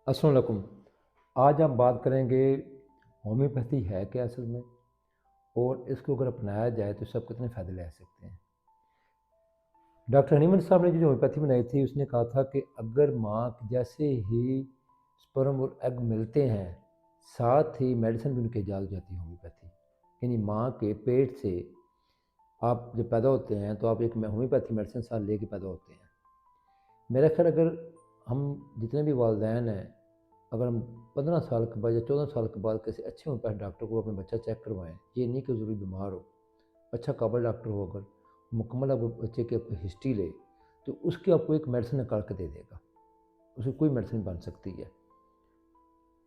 अस्सलाम वालेकुम। आज हम बात करेंगे होम्योपैथी है क्या असल में, और इसको अगर अपनाया जाए तो सब कितने फ़ायदे ले सकते हैं। डॉक्टर हनीमन साहब ने जो होम्योपैथी बनाई थी उसने कहा था कि अगर माँ के जैसे ही स्पर्म और एग मिलते हैं, साथ ही मेडिसिन भी उनकी ईजाद हो जाती है होम्योपैथी। यानी माँ के पेट से आप जब पैदा होते हैं तो आप एक होम्योपैथी मेडिसिन साथ लेके पैदा होते हैं। मेरा ख्याल अगर हम जितने भी वालिदैन हैं, अगर हम 15 साल के बाद या 14 साल के बाद किसी अच्छे होम्योपैथ डॉक्टर को अपना बच्चा चेक करवाएं, ये नहीं कि ज़रूरी बीमार हो, अच्छा काबल डॉक्टर हो, अगर मुकम्मल आप बच्चे की आपको हिस्ट्री ले तो उसकी आपको एक मेडिसिन निकाल के दे देगा। उसकी कोई मेडिसिन बन सकती है,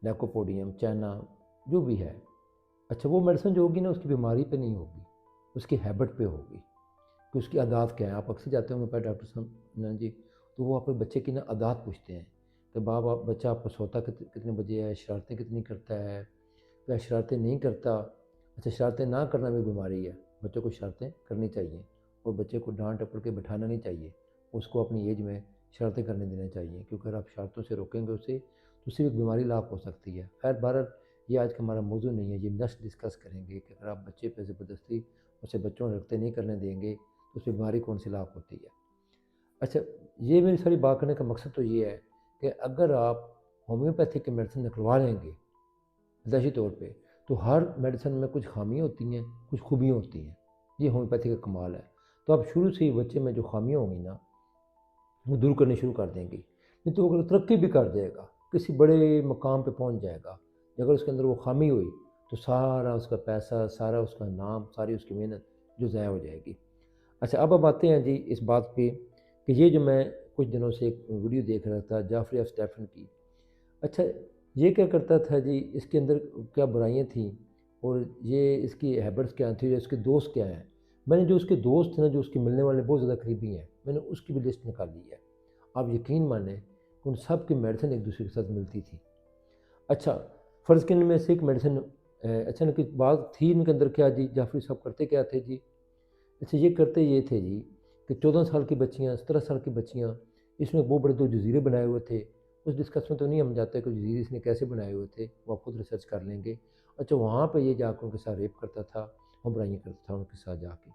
लैकोपोडियम, चैना, जो भी है। अच्छा, वो मेडिसिन जो होगी ना उसकी बीमारी पे नहीं होगी, उसकी हैबिट पे होगी कि उसकी आदत क्या है। आप अक्सर जाते होंगे पर डॉक्टर साहब ना जी, तो वो आपके बच्चे की ना आदत पूछते हैं कि बच्चा आपको सोता कितने बजे है, शरारतें कितनी करता है या शरारतें नहीं करता। अच्छा, शरारतें ना करना भी बीमारी है। बच्चों को शरारतें करनी चाहिए और बच्चे को डांट टपड़ के बैठाना नहीं चाहिए, उसको अपनी एज में शरारतें करने देना चाहिए, क्योंकि अगर आप शरारतों से रोकेंगे उसे तो उससे भी बीमारी लाक हो सकती है। खैर बहरहाल ये आज का हमारा मौजू नहीं है, ये नेक्स्ट डिस्कस करेंगे कि अगर आप बच्चे पर ज़बरदस्ती उसे बच्चों रखते नहीं करने देंगे तो उस बीमारी कौन सी लाक होती है। अच्छा, ये मेरी सारी बात करने का मकसद तो ये है कि अगर आप होम्योपैथिक की मेडिसिन निकलवा लेंगे पैदाइशी तौर पे, तो हर मेडिसिन में कुछ खामियाँ होती हैं, कुछ खूबियाँ होती हैं। ये होम्योपैथी का कमाल है। तो आप शुरू से ही बच्चे में जो खामियाँ होंगी ना वो दूर करनी शुरू कर देंगी। नहीं तो अगर तरक्की भी कर जाएगा, किसी बड़े मकाम पे पहुंच जाएगा, अगर उसके अंदर वो खामी हुई तो सारा उसका पैसा, सारा उसका नाम, सारी उसकी मेहनत जो ज़ाया हो जाएगी। अच्छा, अब हम आते हैं जी इस बात पे कि ये जो मैं कुछ दिनों से एक वीडियो देख रहा था जाफरी ऑफ स्टेफन की। अच्छा, ये क्या करता था जी, इसके अंदर क्या बुराइयाँ थीं और ये इसकी हैबिट्स क्या थी, इसके दोस्त क्या हैं। मैंने जो उसके दोस्त हैं ना, जो उसके मिलने वाले बहुत ज़्यादा करीबी हैं, मैंने उसकी भी लिस्ट निकाली है। आप यकीन मानें कि उन सब की मेडिसिन एक दूसरे के साथ मिलती थी। अच्छा, फ़र्ज़ के इनमें से एक मेडिसिन अच्छा इनकी बात थी, इनके अंदर क्या जी, जाफरी साहब करते क्या थे जी। अच्छा, ये करते ये थे जी कि 14 साल की बच्चियाँ, 17 साल की बच्चियाँ, इसमें वो बड़े 2 जज़ीरे बनाए हुए थे। उस डिस्कस में तो नहीं हम जाते कि जज़ीरे इसने कैसे बनाए हुए थे, वो आप खुद रिसर्च कर लेंगे। अच्छा, वहाँ पे ये जाकर उनके साथ रेप करता था और बुराइयाँ करता था उनके साथ जाके।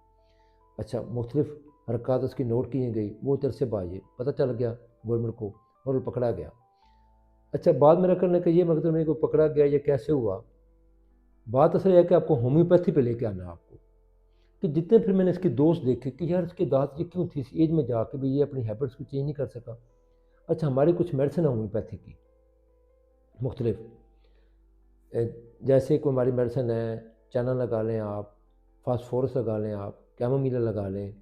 अच्छा, मुख्तलिफ़ हरकत उसकी नोट की गई, वो चरसे बाज़ पता चल गया गवर्नमेंट को और वो पकड़ा गया। अच्छा, बात मेरा करने का ये मकसद नहीं कि वो पकड़ा गया, ये कैसे हुआ। बात असल है कि आपको होम्योपैथी पे लेके आना है आपको, कि जितने फिर मैंने इसके दोस्त देखे कि यार इसके दांत ये क्यों थी, इस एज में जाके भी ये अपनी हैबिट्स को चेंज नहीं कर सका। अच्छा, हमारी कुछ मेडिसिन है होम्योपैथी की मुख्तलिफ, जैसे कोई हमारी मेडिसिन है, चना लगा लें आप, फास्फोरस लगा लें आप, कैमोमीला लगा लें।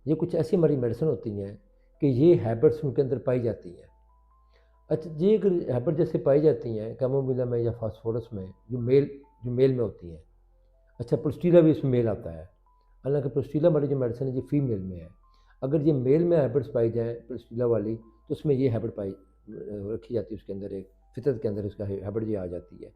ये कुछ ऐसी हमारी मेडिसिन होती हैं कि ये हैबिट्स उनके अंदर पाई जाती हैं। अच्छा, ये अगर हैबिट जैसे पाई जाती हैं कैमोमीला में या फास्फोरस में, जो मेल में होती हैं। अच्छा, प्रोस्टीला भी इसमें मेल आता है, हालांकि प्रोस्टीला वाली जो मेडिसिन है ये फीमेल में है। अगर ये मेल में हैबिट्स पाई जाए प्रोस्टीला वाली, तो उसमें ये हैबिट रखी जाती है, उसके अंदर एक फितरत के अंदर उसका हैबिट ये आ जाती है।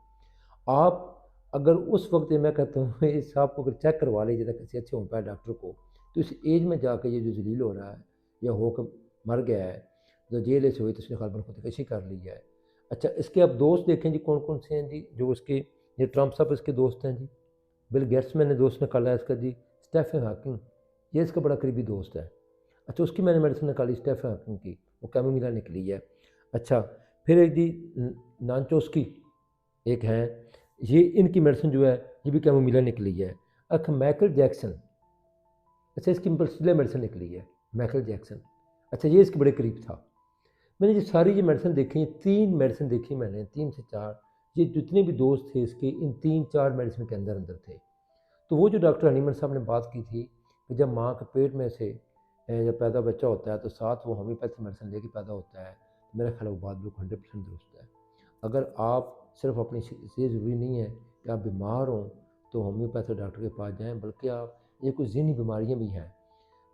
आप अगर उस वक्त मैं कहता हूँ इस साहब को अगर चेक करवा लीजिए था किसी अच्छे होम्योपैथ डॉक्टर को, तो इस एज में जाकर ये जो जलील हो रहा है या होकर मर गया है, जो जेल से हुई तो उसने खालबन खुदकशी कर ली है। अच्छा, इसके आप दोस्त देखें जी कौन कौन से हैं जी, जो उसके, ये ट्रम्प साहब इसके दोस्त हैं जी। बिल गेट्स मैंने दोस्त निकाला है इसका जी, स्टेफन हॉकिंग, ये इसका बड़ा करीबी दोस्त है। अच्छा, उसकी मैंने मेडिसिन निकाली स्टेफन हॉकिंग की, वो कैमोमिला निकली है। अच्छा, फिर एक जी नानचोस्की एक हैं, ये इनकी मेडिसिन जो है ये भी कैमोमिला निकली है। अच्छा, माइकल जैक्सन, अच्छा इसकी पर्सनल मेडिसिन निकली है, माइकल जैक्सन। अच्छा, ये इसके बड़े करीब था। मैंने ये सारी ये मेडिसिन देखी, 3 मेडिसिन देखी मैंने, 3 से 4, ये जितने भी दोस्त थे इसके इन 3-4 मेडिसिन के अंदर अंदर थे। तो वो जो डॉक्टर हनीमन साहब ने बात की थी कि जब माँ के पेट में से जब पैदा बच्चा होता है तो साथ वो होम्योपैथी मेडिसिन लेके पैदा होता है, तो मेरा ख्याल वो बात बिल्कुल 100% दुरुस्त है। अगर आप सिर्फ अपनी ये ज़रूरी नहीं है कि आप बीमार हों तो होम्योपैथी डॉक्टर के पास जाएँ, बल्कि आप, ये कुछ ज़हनी बीमारियाँ भी हैं,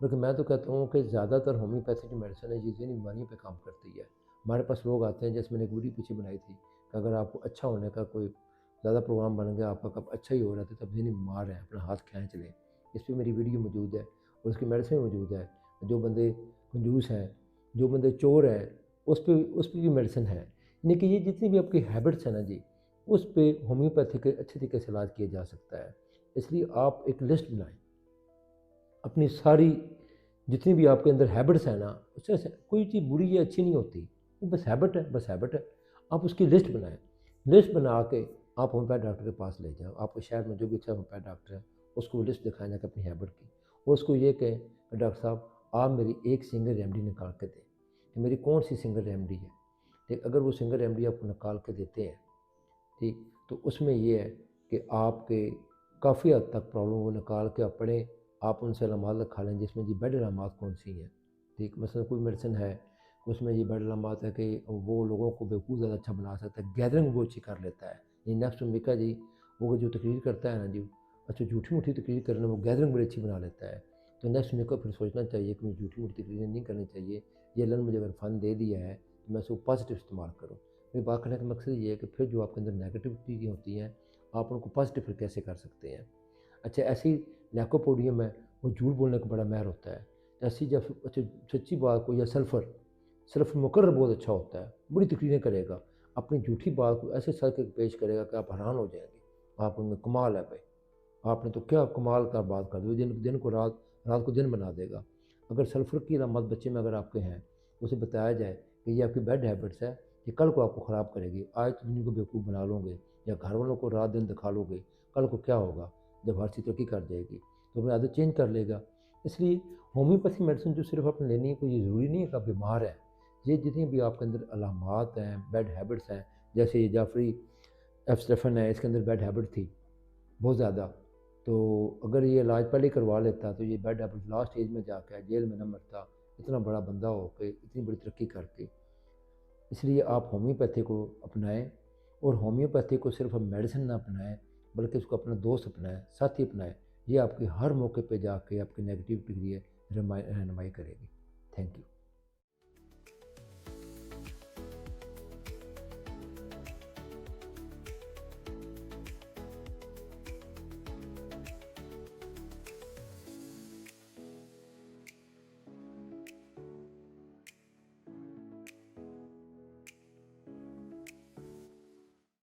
बल्कि मैं तो कहता हूँ कि ज़्यादातर होम्योपैथी जो मेडिसिन है ये ज़हनी बीमारियों पे काम करती है। हमारे पास लोग आते हैं, जैसे मैंने एक वीडियो पीछे बनाई थी कि अगर आपको अच्छा होने का कोई ज़्यादा प्रोग्राम बन गया, आपका कब अच्छा ही हो रहा था, तब ज़हनी बीमार है, अपना हाथ खींच लें। इस पर मेरी वीडियो मौजूद है और उसकी मेडिसिन मौजूद है। जो बंदे कंजूस हैं, जो बंदे चोर हैं, उस पर भी मेडिसिन है। यानी कि ये जितनी भी आपकी हैबिट्स हैं ना जी, उस पे होम्योपैथी के अच्छे तरीके से इलाज किया जा सकता है। इसलिए आप एक लिस्ट बनाएँ, अपनी सारी जितनी भी आपके अंदर हैबिट्स हैं ना, उससे से कोई चीज़ बुरी या अच्छी नहीं होती, वो बस हैबिट है, बस हैबिट है। आप उसकी लिस्ट बनाएँ, लिस्ट बना के आप होम्योपैथ डॉक्टर के पास ले जाओ, आपके शहर में जो भी अच्छा होम्योपैथ डॉक्टर है, उसको वो लिस्ट दिखाएँ जाके अपनी हैबिट की, और उसको ये कहें कि डॉक्टर साहब आप मेरी एक सिंगल रेमेडी निकाल के दें, कि मेरी कौन-सी सिंगल रेमेडी है। ठीक, अगर वो सिंगल रेमेडी आपको निकाल के देते हैं, ठीक, तो उसमें ये है कि आपके काफ़ी हद तक प्रॉब्लम को निकाल के अपने आप उनसे अलामात लिखा लें, जिसमें जी बेड अलामात कौन सी हैं। ठीक, मसलन कोई मेडिसिन है, उसमें ये बेड अलामात है कि वो लोगों को बेवकूफ़ ज़्यादा अच्छा बना सकता है, गैदरिंग वो अच्छी कर लेता है। ये नेक्स्ट मीका जी, वो जो तकरीर करता है ना जी, अच्छा झूठी-मूठी तकरीर करने में वो गैदरिंग बड़ी अच्छी बना लेता है। तो नेक्स्ट मीका फिर सोचना चाहिए कि मुझे झूठी-मूठी तकरीरें नहीं करनी चाहिए। ये अल्लाह ने मुझे अगर फ़न दे दिया है, तो मैं उसको पॉज़िटिव इस्तेमाल करूँ। मेरी बात करने का मकसद ये है कि फिर जो आपके अंदर नेगेटिव चीज़ें होती हैं, आप उनको पॉज़िटिव फिर कैसे कर सकते हैं। अच्छा, ऐसे ही लाइकोपोडियम है, वो झूठ बोलने का बड़ा माहिर होता है। ऐसी जब अच्छा सच्ची बात को, या सल्फ़र मुकर्रर बहुत अच्छा होता है, बड़ी तकरीरें करेगा, अपनी झूठी बात को ऐसे सर के पेश करेगा कि आप हैरान हो जाएँगे। आप उनमें कमाल है भाई, आपने तो क्या कमाल का बात कर दी, दिन दिन को रात, रात को दिन बना देगा। अगर सल्फ़र की अलामत बच्चे में अगर आपके हैं, उसे बताया जाए कि ये आपकी बैड हैबिट्स है, ये कल को आपको ख़राब करेगी। आज तो दुनिया को बेवकूफ़ बना लोगे या घर वालों को रात दिन दिखा लोगे, कल को क्या होगा जब हर चीज़ तरक्की कर जाएगी, तो अपनी आदत चेंज कर लेगा। इसलिए होम्योपैथी मेडिसिन जो सिर्फ़ आपने लेनी है, कोई ये ज़रूरी नहीं है कि आप बीमार हैं। ये जितनी भी आपके अंदर अलामात हैं, बैड हैबिट्स हैं, जैसे ये जाफ़री एफ स्टेफ़न है, इसके अंदर बैड हैबिट थी बहुत ज़्यादा। तो अगर ये इलाज पहले ही करवा लेता, तो ये बैड हैबिट लास्ट स्टेज में जाके जेल में ना मरता, इतना बड़ा बंदा हो के, इतनी बड़ी तरक्की करके। इसलिए आप होम्योपैथी को अपनाएँ, और होम्योपैथी को सिर्फ़ आप मेडिसिन ना अपनाएँ, बल्कि इसको अपना दोस्त अपनाएँ, साथी अपनाएँ। ये आपके हर मौके पे जाके आपकी नेगेटिविटी के लिए रहनुमाई करेगी। Thank you.